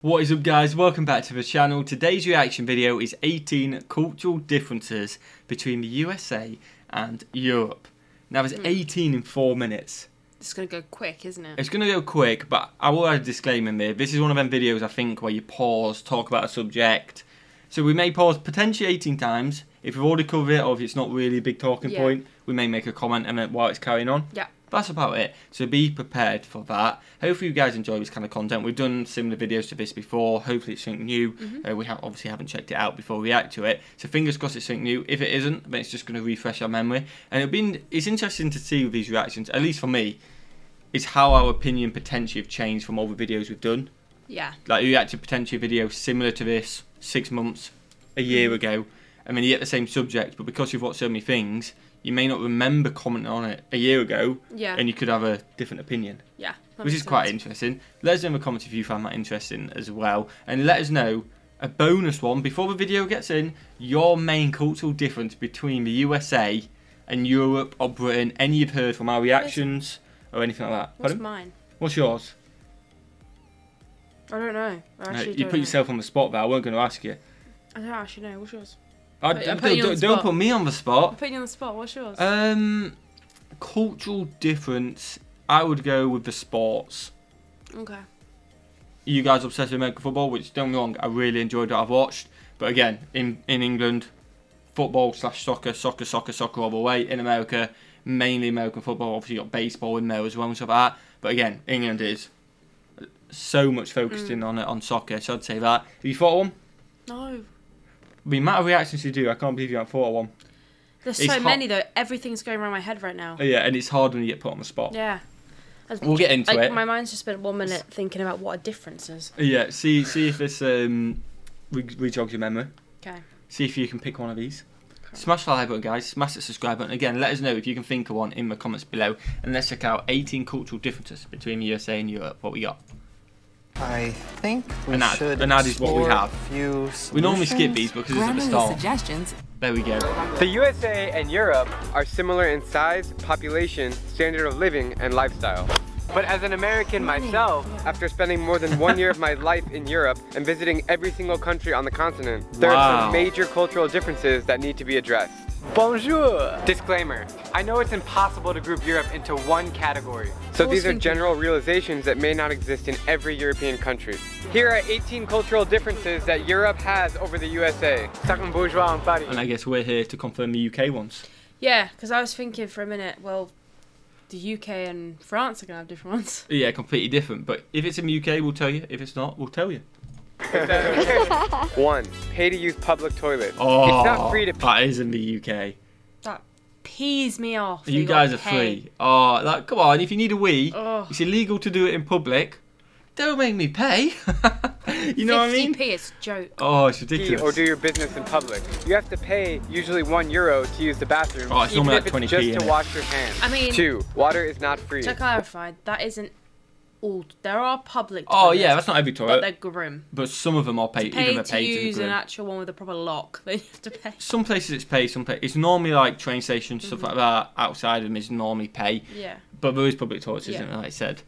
What is up, guys? Welcome back to the channel. Today's reaction video is 18 cultural differences between the USA and Europe. Now there's 18 in 4 minutes. It's going to go quick, isn't it? It's going to go quick, but I will add a disclaimer in there. This is one of them videos, I think, where you pause, talk about a subject. So we may pause potentially 18 times. If we've already covered it, or if it's not really a big talking point, we may make a comment and while it's carrying on. Yeah. That's about it. So be prepared for that. Hopefully you guys enjoy this kind of content. We've done similar videos to this before. Hopefully it's something new. We obviously haven't checked it out before we react to it. So fingers crossed it's something new. If it isn't, then it's just going to refresh our memory. And it's interesting to see with these reactions, at least for me, is how our opinion potentially have changed from all the videos we've done. Yeah. Like we reacted potentially a video similar to this 6 months, a year ago. I mean, you get the same subject, but because you've watched so many things, you may not remember commenting on it a year ago, and you could have a different opinion. Yeah, which is quite interesting. Let us know in the comments if you found that interesting as well, and let us know a bonus one before the video gets in. Your main cultural difference between the USA and Europe or Britain, any you've heard from our reactions or anything like that. What's mine? What's yours? I don't know. You put yourself on the spot there. I weren't going to ask you. I don't actually know. What's yours? Don't put me on the spot. I'm putting you on the spot. What's yours? Cultural difference. I would go with the sports. Okay. You guys obsessed with American football, which don't get me wrong, I really enjoyed what I've watched. But again, in England, football/soccer, soccer all the way. In America, mainly American football. Obviously, you got baseball in there as well and stuff like that. But again, England is so much focused in on soccer, so I'd say that. Have you thought of one? No. The amount of reactions you do, I can't believe you haven't thought of one. There's so many though. Everything's going around my head right now. Yeah, and it's hard when you get put on the spot. Yeah. We'll get into it. My mind's just spent 1 minute thinking about what a difference is. Yeah, see if this re-jogs your memory. Okay. See if you can pick one of these. Okay. Smash the like button, guys. Smash the subscribe button. Again, let us know if you can think of one in the comments below. And let's check out 18 cultural differences between the USA and Europe. What we got? I think we should add is what we have. We normally skip these because it's at the start. Suggestions. There we go. The USA and Europe are similar in size, population, standard of living, and lifestyle. But as an American myself, after spending more than 1 year of my life in Europe and visiting every single country on the continent, there are some major cultural differences that need to be addressed. Bonjour! Disclaimer, I know it's impossible to group Europe into one category, so these are general realizations that may not exist in every European country. Here are 18 cultural differences that Europe has over the USA. And I guess we're here to confirm the UK ones. Yeah, because I was thinking for a minute, well, the UK and France are going to have different ones. Yeah, completely different, but if it's in the UK, we'll tell you. If it's not, we'll tell you. 1. Pay to use public toilets. Oh, it's not free to pee. That is in the UK. That pees me off. You guys are free. Oh, like, come on, if you need a wee, it's illegal to do it in public. Don't make me pay. You know what I mean? 50p, it's a joke. Oh, it's ridiculous. Or do your business in public. You have to pay usually €1 to use the bathroom, it's even like if it's 20p, just to wash your hands. I mean, 2. Water is not free. To clarify, that isn't all. There are public toilets. Oh yeah, that's not every toilet. But they're grim. But some of them are paid. Even to use an actual one with a proper lock, then you have to pay. Some places it's paid, some places it's normally like train stations, stuff like that. Outside of them is normally pay. Yeah. But there is public toilets, isn't it? Like I said.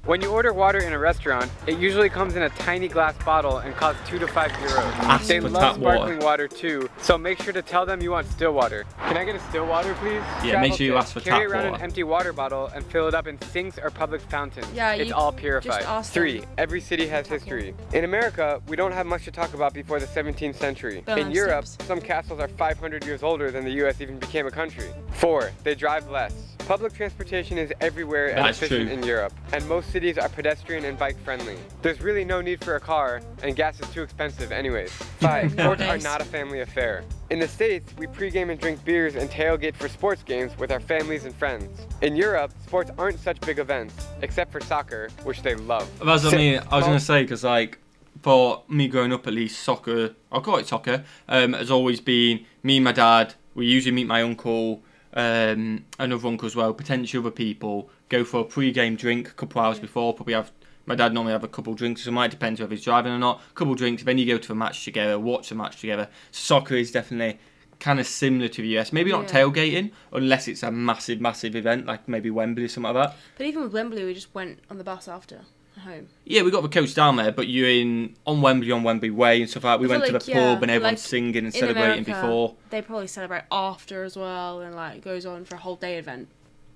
When you order water in a restaurant, it usually comes in a tiny glass bottle and costs €2 to €5. They love sparkling water too, so make sure to tell them you want still water. Can I get a still water, please? Yeah, make sure you ask for tap water. Carry around an empty water bottle and fill it up in sinks or public fountains. Yeah, it's all purified. 3. Every city has history. In America, we don't have much to talk about before the 17th century. In Europe, some castles are 500 years older than the US even became a country. 4. They drive less. Public transportation is everywhere and efficient in Europe, and most cities are pedestrian and bike friendly. There's really no need for a car, and gas is too expensive anyways. 5. Sports are not a family affair. In the States, we pregame and drink beers and tailgate for sports games with our families and friends. In Europe, sports aren't such big events, except for soccer, which they love. That's what I mean. I was going to say, because like, for me growing up at least, soccer, I'll call it soccer, has always been me and my dad. We usually meet my uncle, another uncle as well, potentially other people, go for a pre-game drink a couple hours before. Probably have my dad normally have a couple drinks, so it might depend whether he's driving or not. A couple drinks, then you go to the match together, watch the match together. Soccer is definitely kind of similar to the US. Maybe not tailgating, unless it's a massive event, like maybe Wembley or something like that. But even with Wembley, we just went on the bus after. home. Yeah, we got the coach down there, but you're on Wembley Way and stuff like that. We went to the pub and everyone's singing and celebrating before. They probably celebrate after as well, and like it goes on for a whole day event.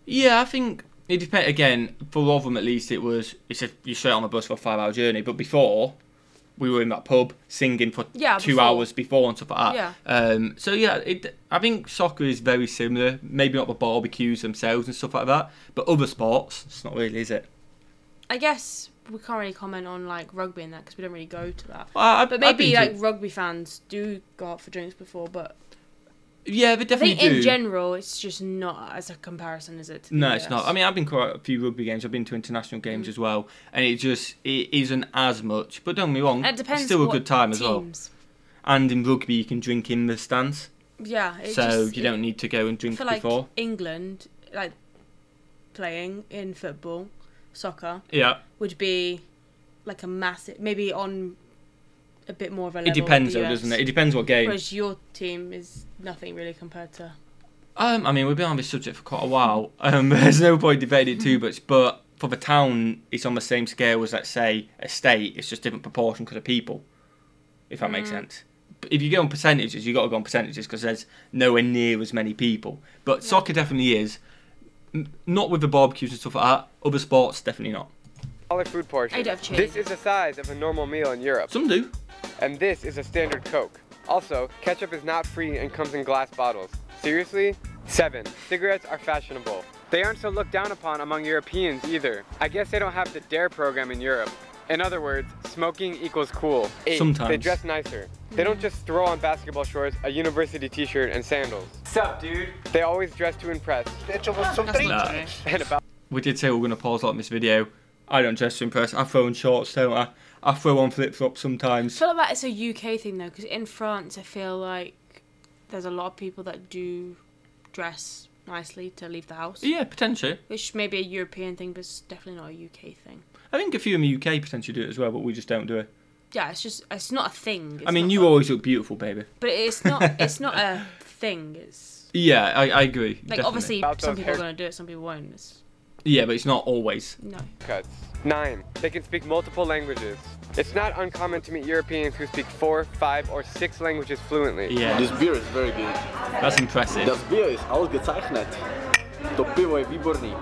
Yeah, I think it depends. Again, for a lot of them at least, you're straight on the bus for a 5-hour journey. But before, we were in that pub singing for 2 hours before and stuff like that. Yeah. So yeah, I think soccer is very similar. Maybe not the barbecues themselves and stuff like that, but other sports, it's not really, is it? I guess we can't really comment on like rugby and that because we don't really go to that. But maybe like rugby fans do go out for drinks before, but yeah, they definitely do. In general, it's just not as a comparison, is it? No, it's not. I mean, I've been quite a few rugby games. I've been to international games as well, and it isn't as much. But don't get me wrong, it depends. It's still a good time as well. And in rugby, you can drink in the stands. Yeah. So you don't need to go and drink before. Like England, like playing in football. Soccer would be like a massive, maybe on a bit more of a level. It depends though, doesn't it? It depends what game. Whereas your team is nothing really compared to. I mean, we've been on this subject for quite a while. There's no point debating it too much, but for the town, it's on the same scale as, let's say, a state. It's just different proportion because of people, if that makes sense. But if you go on percentages, you've got to go on percentages because there's nowhere near as many people. But soccer definitely is. Not with the barbecues and stuff like that. Other sports, definitely not. Food portion. I'd have changed. This is the size of a normal meal in Europe. Some do. And this is a standard Coke. Also, ketchup is not free and comes in glass bottles. Seriously? 7. Cigarettes are fashionable. They aren't so looked down upon among Europeans either. I guess they don't have the DARE program in Europe. In other words, smoking equals cool. 8. Sometimes. They dress nicer. They don't just throw on basketball shorts, a university t-shirt, and sandals. Sup, dude? They always dress to impress. We did say we were going to pause like this video. I don't dress to impress. I throw on shorts, don't I? I throw on flip-flops sometimes. I feel like it's a UK thing though, because in France I feel like there's a lot of people that do dress nicely to leave the house. Yeah, potentially. Which may be a European thing, but it's definitely not a UK thing. I think a few in the UK potentially do it as well, but we just don't do it. Yeah, it's not a thing. I mean, you always look beautiful, baby. But it's not a thing. It's yeah, I agree. Like definitely. Obviously, some people are gonna do it, some people won't. Yeah, but it's not always. No. Cuts. 9. They can speak multiple languages. It's not uncommon to meet Europeans who speak 4, 5, or 6 languages fluently. Yeah. This beer is very good. That's impressive. Das Bier ist ausgezeichnet. To pivo je výborný.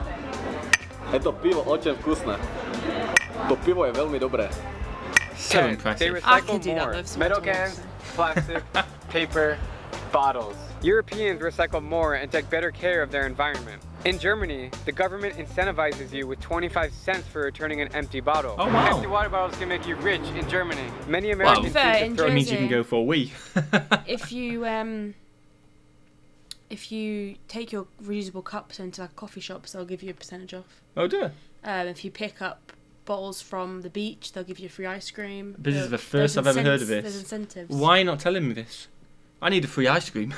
Je to pivo очень vkusné. To pivo je veľmi dobré. So impressive. They recycle more. Metal cans, plastic, paper, bottles. Europeans recycle more and take better care of their environment. In Germany, the government incentivizes you with 25 cents for returning an empty bottle. Oh, wow. Empty water bottles can make you rich in Germany. Many Americans it means you can go for a wee. If you take your reusable cups into like coffee shops, they'll give you a percentage off. Oh, do they? If you pick up bottles from the beach, they'll give you free ice cream. This is the first I've ever heard of this. There's incentives. Why are you not telling me this? I need a free ice cream.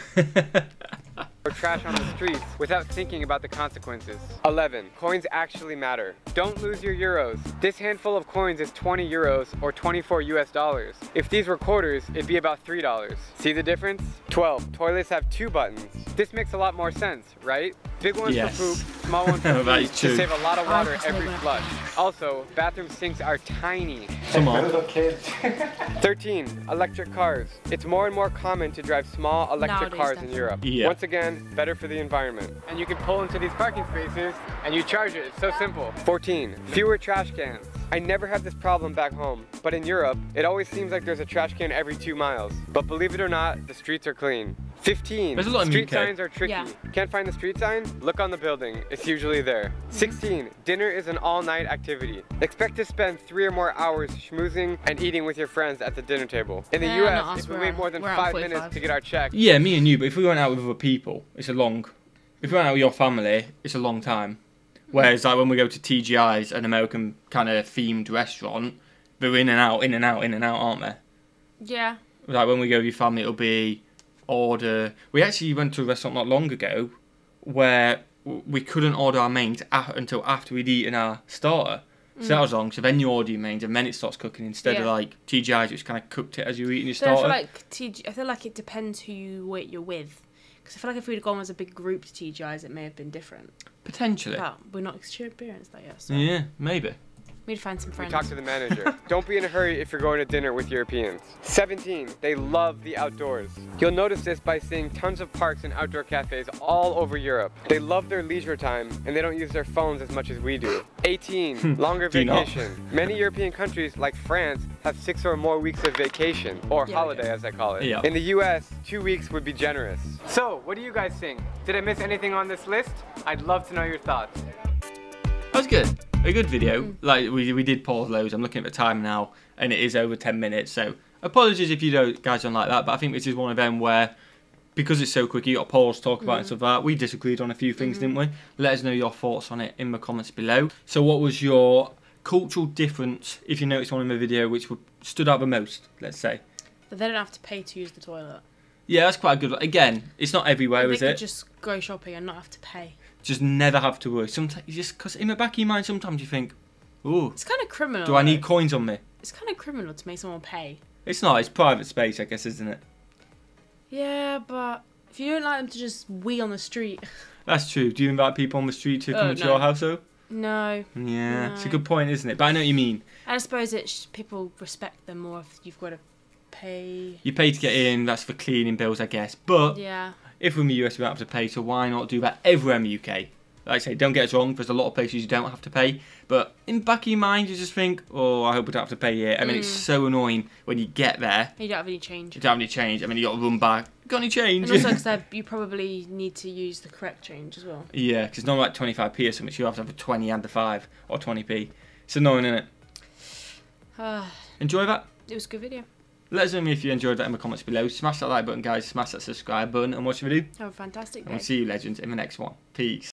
Or trash on the streets without thinking about the consequences. 11. Coins actually matter. Don't lose your euros. This handful of coins is 20 euros or 24 US dollars. If these were quarters, it'd be about $3. See the difference? 12. Toilets have 2 buttons. This makes a lot more sense, right? Big ones for poop, small ones for pee, to save a lot of water every flush. Also, bathroom sinks are tiny. Come on. 13. Electric cars. It's more and more common to drive small electric cars in Europe. Yeah. Once again, better for the environment. And you can pull into these parking spaces and you charge it. It's so simple. 14. Fewer trash cans. I never had this problem back home, but in Europe, it always seems like there's a trash can every 2 miles. But believe it or not, the streets are clean. 15. There's a lot in Street the UK. signs are tricky. Yeah. Can't find the street sign? Look on the building. It's usually there. 16. Dinner is an all-night activity. Expect to spend 3 or more hours schmoozing and eating with your friends at the dinner table. In the US, if we wait more than 5 minutes to get our check. Yeah, me and you, but if we went out with other people, it's a long... If we went out with your family, it's a long time. Whereas like when we go to TGI's, an American kind of themed restaurant, they're in and out, aren't they? Yeah. Like when we go with your family, it'll be order. We actually went to a restaurant not long ago where we couldn't order our mains until after we'd eaten our starter. So that was long. So then you order your mains and then it starts cooking instead of like TGI's, which kind of cooked it as you were eating your starter. I feel like it depends who you're with. Because I feel like if we'd gone as a big group to TGI's, it may have been different. Potentially. But we're not experienced that yet. So. Yeah, maybe. We'd find some friends. We talk to the manager. Don't be in a hurry if you're going to dinner with Europeans. 17, they love the outdoors. You'll notice this by seeing tons of parks and outdoor cafes all over Europe. They love their leisure time and they don't use their phones as much as we do. 18, longer vacation. Many European countries like France have 6 or more weeks of vacation, or holiday as I call it. Yeah. In the US, 2 weeks would be generous. So, what do you guys think? Did I miss anything on this list? I'd love to know your thoughts. That was good. A good video. Like we did pause loads. I'm looking at the time now, and it is over 10 minutes. So apologies if you guys don't like that, but I think this is one of them where, because it's so quick, you got to pause, talk about it and stuff like that. We disagreed on a few things, didn't we? Let us know your thoughts on it in the comments below. So what was your cultural difference, if you noticed one in the video, which stood out the most, let's say? But they don't have to pay to use the toilet. Yeah, that's quite a good. Again, it's not everywhere, is it? They could just go shopping and not have to pay. Just never have to worry. Sometimes, just because in the back of your mind, sometimes you think, "Ooh, it's kind of criminal. Do I need coins on me?" It's kind of criminal to make someone pay. It's not. It's private space, I guess, isn't it? Yeah, but if you don't like them to just wee on the street. That's true. Do you invite people on the street to come to your house, though? No. Yeah, it's a good point, isn't it? But I know what you mean. I suppose people respect them more if you've got to pay. You pay to get in. That's for cleaning bills, I guess. But yeah. If we're in the US, we don't have to pay, so why not do that everywhere in the UK? Like I say, don't get us wrong, there's a lot of places you don't have to pay, but in the back of your mind, you just think, oh, I hope we don't have to pay here. I mean, it's so annoying when you get there. You don't have any change. You don't have any change. I mean, you got to run back. Got any change? And also, because you probably need to use the correct change as well. Yeah, because it's not like 25p or something, so you have to have a 20 and a 5, or 20p. It's annoying, isn't it? Enjoy that? It was a good video. Let us know if you enjoyed that in the comments below. Smash that like button, guys. Smash that subscribe button and watch the video. Have a fantastic day. And we'll see you, legends, in the next one. Peace.